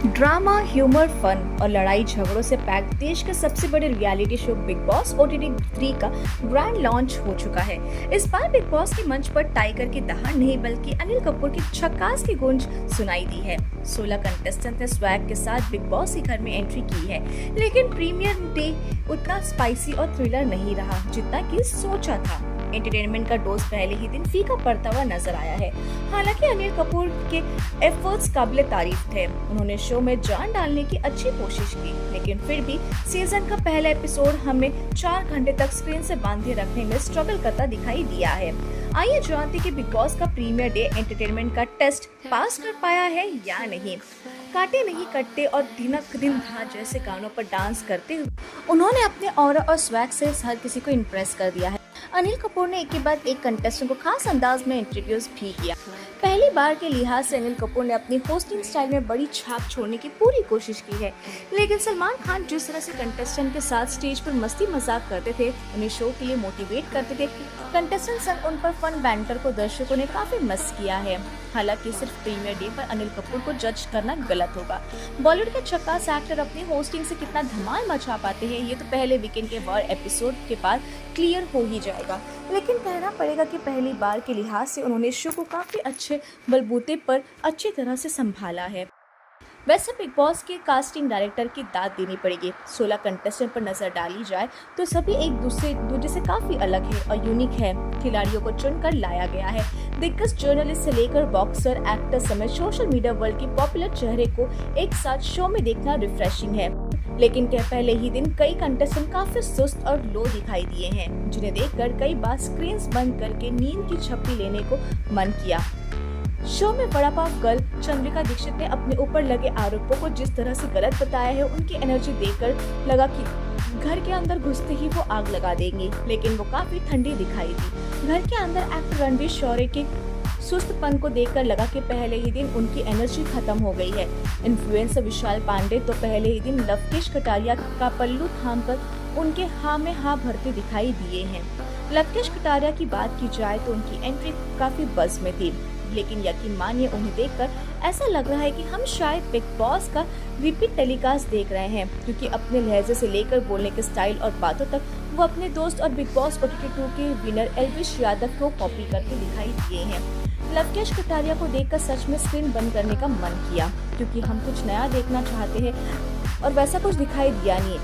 Drama, humour, fun और लड़ाई झगड़ों से पैक्ड देश के सबसे बड़े reality show big boss OTT 3 का ग्रैंड लॉन्च हो चुका है। इस बार बिग बॉस के मंच पर टाइगर की दहाड़ नहीं बल्कि अनिल कपूर की झक्कास की गूंज सुनाई दी है। 16 कंटेस्टेंट ने स्वैग के साथ बिग बॉस के घर में एंट्री की है, लेकिन प्रीमियर डे उतना स्पाइसी और थ्रिलर नहीं रहा जितना कि सोचा था। एंटरटेनमेंट का डोज पहले ही दिन फीका पड़ता हुआ नजर आया है। हालांकि अनिल कपूर के एफर्ट्स काबिले तारीफ थे। उन्होंने शो में जान डालने की अच्छी कोशिश की, लेकिन फिर भी सीजन का पहला एपिसोड हमें 4 घंटे तक स्क्रीन से बांधे रखने में स्ट्रगल करता दिखाई दिया है। आइए जानते कि बिग बॉस का प्रीमियर डे एंटरटेनमेंट का टेस्ट पास कर पाया है या नहीं। काटे नहीं कटते और दिनक दिन धार जैसे गानों पर डांस करते हुए उन्होंने अपने ऑरा और स्वैग से हर किसी को इम्प्रेस कर दिया है। अनिल कपूर ने एक के बाद एक कंटेस्टेंट को खास अंदाज में इंट्रोड्यूस भी किया। पहली बार के लिहाज से अनिल कपूर ने अपनी होस्टिंग स्टाइल में बड़ी छाप छोड़ने की पूरी कोशिश की है, लेकिन सलमान खान जिस तरह से कंटेस्टेंट के साथ स्टेज पर मस्ती मजाक करते थे, उन्हें शो के लिए मोटिवेट करते थे, कंटेस्टेंट संग उन पर फन बैंटर को दर्शकों ने काफी मस्त किया है। हालांकि सिर्फ प्रीमियर डे पर अनिल कपूर को जज करना गलत होगा। बॉलीवुड के झक्कास एक्टर अपनी होस्टिंग से कितना धमाल मचा पाते हैं, ये तो पहले वीकेंड के वॉर एपिसोड के बाद क्लियर हो ही जाएगा। लेकिन कहना पड़ेगा कि पहली बार के लिहाज से उन्होंने शो को काफी अच्छे बलबूते पर अच्छी तरह से संभाला है। वैसे बिग बॉस के कास्टिंग डायरेक्टर की दाद देनी पड़ेगी। 16 कंटेस्टेंट पर नजर डाली जाए तो सभी एक दूसरे से काफी अलग है और यूनिक है। खिलाड़ियों को चुनकर लाया गया है। दिग्गज जर्नलिस्ट से लेकर बॉक्सर, एक्टर समेत सोशल मीडिया वर्ल्ड के पॉपुलर चेहरे को एक साथ शो में देखना रिफ्रेशिंग है। लेकिन क्या पहले ही दिन कई कंटेस्टेंट काफी सुस्त और लो दिखाई दिए हैं, जिन्हें देखकर कई बार स्क्रीन बंद करके नींद की झपकी लेने को मन किया। शो में बड़ा पाव गर्ल चंद्रिका दीक्षित ने अपने ऊपर लगे आरोपों को जिस तरह से गलत बताया है, उनकी एनर्जी देखकर लगा कि घर के अंदर घुसते ही वो आग लगा देंगी, लेकिन वो काफी ठंडी दिखाई दी। घर के अंदर एक्टर रणवीर शौर्य के सुस्तपन को देखकर लगा कि पहले ही दिन उनकी एनर्जी खत्म हो गई है। इन्फ्लुएंसर विशाल पांडे तो पहले ही दिन लवकेश कटारिया का पल्लू थामकर उनके हाँ में हाँ भरते दिखाई दिए हैं। लवकेश कटारिया की बात की जाए तो उनकी एंट्री काफी बज़ में थी, लेकिन यकीन मानिए उन्हें देखकर ऐसा लग रहा है कि हम शायद बिग बॉस का रिपीट टेलीकास्ट देख रहे हैं, क्योंकि अपने लहजे से लेकर बोलने के स्टाइल और बातों तक वो अपने दोस्त और बिग बॉस OTT 2 के विनर एल्विश यादव को कॉपी करके दिखाई दिए हैं। लवकेश कटारिया को देखकर सच में स्क्रीन बंद करने का मन किया, क्योंकि हम कुछ नया देखना चाहते हैं और वैसा कुछ दिखाई दिया नहीं।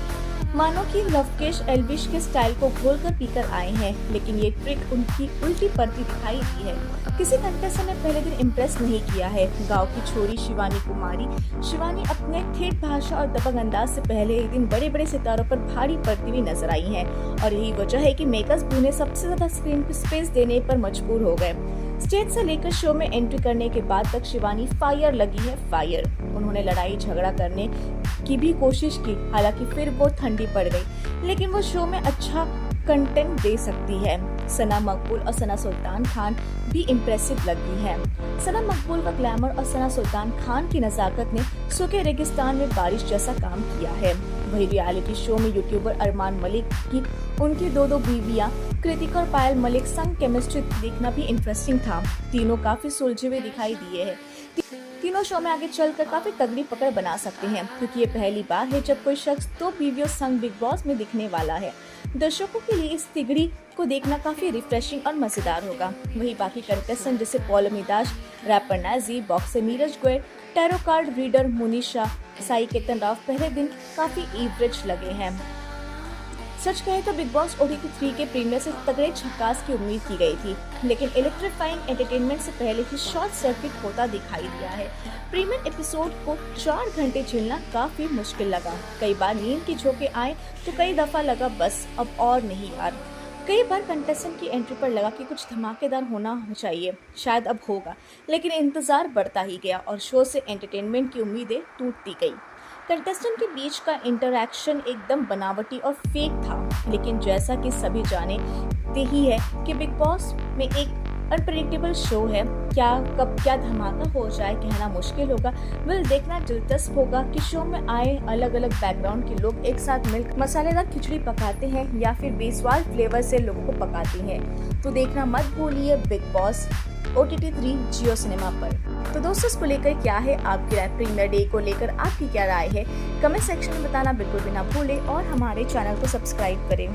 मानो कि लवकेश एल्विश के स्टाइल को घोलकर पीकर आए हैं, लेकिन ये ट्रिक उनकी उल्टी पड़ती दिखाई दी है। किसी कंटेस्टेंट ने पहले दिन इम्प्रेस नहीं किया है। गांव की छोरी शिवानी अपने ठेठ भाषा और दबंग अंदाज से पहले ही दिन बड़े बड़े सितारों पर भारी पड़ती हुई नजर आई है, और यही वजह है कि मेकर्स भी उन्हें सबसे ज्यादा स्क्रीन पर स्पेस देने पर मजबूर हो गए। स्टेज से लेकर शो में एंट्री करने के बाद तक शिवानी फायर लगी है, फायर। उन्होंने लड़ाई झगड़ा करने की भी कोशिश की, हालांकि फिर वो ठंडी पड़ गई, लेकिन वो शो में अच्छा कंटेंट दे सकती है। सना मकबूल और सना सुल्तान खान भी इम्प्रेसिव लगी है। सना मकबूल का ग्लैमर और सना सुल्तान खान की नजाकत ने सूखे रेगिस्तान में बारिश जैसा काम किया है। वही रियलिटी शो में यूट्यूबर अरमान मलिक की उनकी दो बीवियां कृतिका और पायल मलिक संग केमिस्ट्री देखना भी इंटरेस्टिंग था। तीनों काफी सुलझे हुए दिखाई दिए हैं। तीनों शो में आगे चलकर काफी तगड़ी पकड़ बना सकते हैं, क्योंकि ये पहली बार है जब कोई शख्स 2 बीवियों संग बिग बॉस में दिखने वाला है। दर्शकों के लिए इस तिगड़ी को देखना काफी रिफ्रेशिंग और मजेदार होगा। वही बाकी कंटेस्टेंट जैसे Paulami Das, rapper Naazi, boxer Neeraj Goyal, tarot card reader Munisha, Sai Ketan Rao पहले दिन काफी एवरेज लगे हैं। सच कहे तो बिग बॉस OTT 3 के प्रीमियर से तगड़े झक्कास की उम्मीद की गई थी, लेकिन इलेक्ट्रीफाइंग एंटरटेनमेंट से पहले ही शॉर्ट सर्किट होता दिखाई दिया है। प्रीमियर एपिसोड को 4 घंटे झेलना काफी मुश्किल लगा। कई बार नींद की झोंके आए तो कई दफा लगा बस अब और नहीं यार। कई बार कंटेस्टेंट की एंट्री पर लगा कि कुछ धमाकेदार होना चाहिए, शायद अब होगा, लेकिन इंतजार बढ़ता ही गया और शो से एंटरटेनमेंट की उम्मीदें टूटती गई। कंटेस्टेंट के बीच का इंटरैक्शन एकदम बनावटी और फेक था, लेकिन जैसा कि सभी जानते ही है कि बिग बॉस में एक अनप्रेडिक्टेबल शो है। कब क्या धमाका हो जाए कहना मुश्किल होगा। देखना दिलचस्प होगा कि शो में आए अलग अलग बैकग्राउंड के लोग एक साथ मिलकर मसालेदार खिचड़ी पकाते हैं या फिर बेस्वाद फ्लेवर से लोगों को पकाते हैं। तो देखना मत भूलिए बिग बॉस OTT 3 जियो सिनेमा पर। तो दोस्तों, इसको लेकर क्या है आपकी राय? प्रीमियर डे को लेकर आपकी क्या राय है? कमेंट सेक्शन में बताना बिल्कुल भी ना भूलें और हमारे चैनल को सब्सक्राइब करें।